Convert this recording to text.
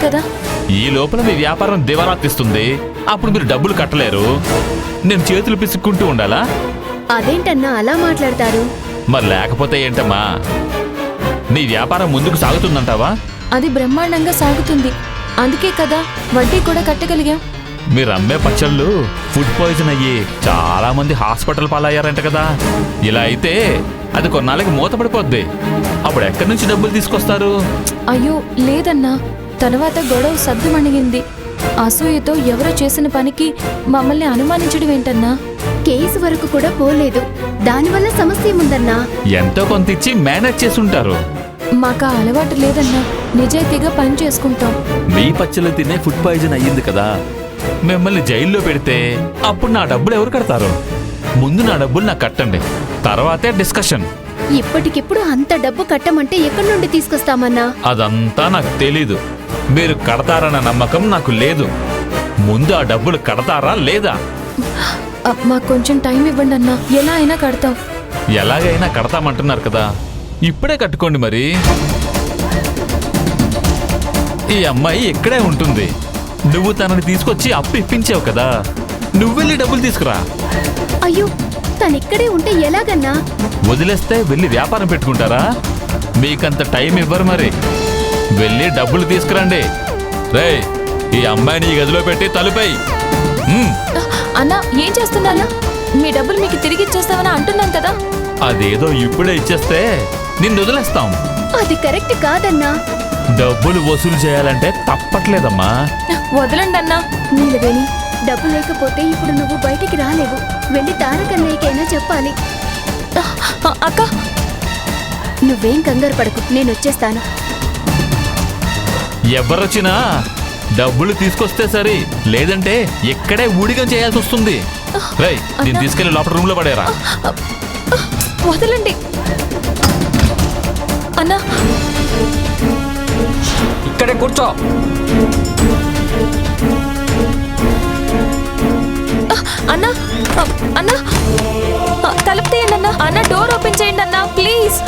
కదా. ఈ లోపల మీ వ్యాపారం దివాలా తీస్తుంది, అప్పుడు మీరు డబ్బులు కట్టలేరు. నేను చేతులు పిసుక్కుంటూ ఉండాలా? అదేంటన్నా అలా మాట్లాడతారు? మరి లేకపోతే ఏంటమ్మా? నీ వ్యాపారం ముందుకు సాగుతుందంటావా? అది బ్రహ్మాండంగా సాగుతుంది, అందుకే కదా వడ్డీ కూడా కట్టగలిగాం. మీరు అమ్మే పచ్చళ్ళు ఫుడ్ పాయిజన్ అయ్యి చాలా మంది హాస్పిటల్ పాలయ్యారంట కదా. ఇలా అయితే అది కొన్నాళ్ళకి మూతపడిపోద్ది. అప్పుడు ఎక్కడి నుంచి డబ్బులు తీసుకొస్తారు? అయ్యో లేదన్నా, తర్వాత గొడవ సద్దుమణిగింది. అసూయతో ఎవరో చేసిన పనికి మమ్మల్ని అనుమానించడం ఏంటన్నా? కేసు వరకు కూడా పోలేదు, దానివల్ల సమస్య ఏముందన్నా? ఎంతో కొంత ఇచ్చి మేనేజ్ చేసుంటారు. మాకు అలవాటు లేదన్నా, నిజాయితీగా పని చేసుకుంటాం. మీ పచ్చళ్ళు తినే ఫుడ్ పాయిజన్ అయ్యింది కదా, మిమ్మల్ని జైల్లో పెడితే అప్పుడు నా డబ్బులు ఎవరు కడతారు? ముందు నా డబ్బులు నాకు కట్టండి, తర్వాతే డిస్కషన్. ఇప్పటికిప్పుడు అంత డబ్బు కట్టమంటే ఎక్కడి నుండి తీసుకొస్తామన్నా? అదంతా నాకు తెలీదు. మీరు కడతారన్న నమ్మకం నాకు లేదు. ముందు ఆ డబ్బులు కడతారా లేదా? మాకు కొంచెం టైం ఇవ్వండి అన్నా, ఎలా అయినా కడతాం. ఎలాగైనా కడతామంటున్నారు కదా, ఇప్పుడే కట్టుకోండి. మరి ఈ అమ్మాయి ఇక్కడే ఉంటుంది. నువ్వు తనని తీసుకొచ్చి అప్పు ఇప్పించావు కదా, నువ్వెళ్ళి డబ్బులు తీసుకురా. అయ్యో, తనిక్కడే ఉంటే ఎలాగన్నా? వదిలేస్తే వెళ్ళి వ్యాపారం పెట్టుకుంటారా? మీకంత టైం ఇవ్వరు. మరి వెళ్ళి డబ్బులు తీసుకురండి. రేయ్, ఈ అమ్మాయిని ఈ గదిలో పెట్టి తలుపై. అన్నా ఏం చేస్తున్నా? మీ డబ్బులు మీకు తిరిగి ఇచ్చేస్తామని అంటున్నాను కదా. అదేదో ఇప్పుడే ఇచ్చేస్తే నిన్ను వదిలేస్తాం. అది కరెక్ట్ కాదన్నా. డబ్బులు వసూలు చేయాలంటే తప్పట్లేదమ్మా. వదలండి అన్నా. నీలవేణి, డబ్బు లేకపోతే ఇప్పుడు నువ్వు బయటికి రాలేవు. వెళ్ళి తారకన్నయ్యకైనా చెప్పాలి. అక్క, నువ్వేం కంగారు పడకు, నేను వచ్చేస్తాను. ఎవరొచ్చినా డబ్బులు తీసుకొస్తే సరి, లేదంటే ఇక్కడే ఊడిగం చేయాల్సి వస్తుంది. రేయ్, నేను తీసుకెళ్లి లోపల రూమ్ లో పడేరా. వదలండి అన్నా. ఇక్కడే కూర్చో. అన్నా, అన్నా తలుపు తీయండి అన్నా. అన్న డోర్ ఓపెన్ చేయండి అన్నా ప్లీజ్.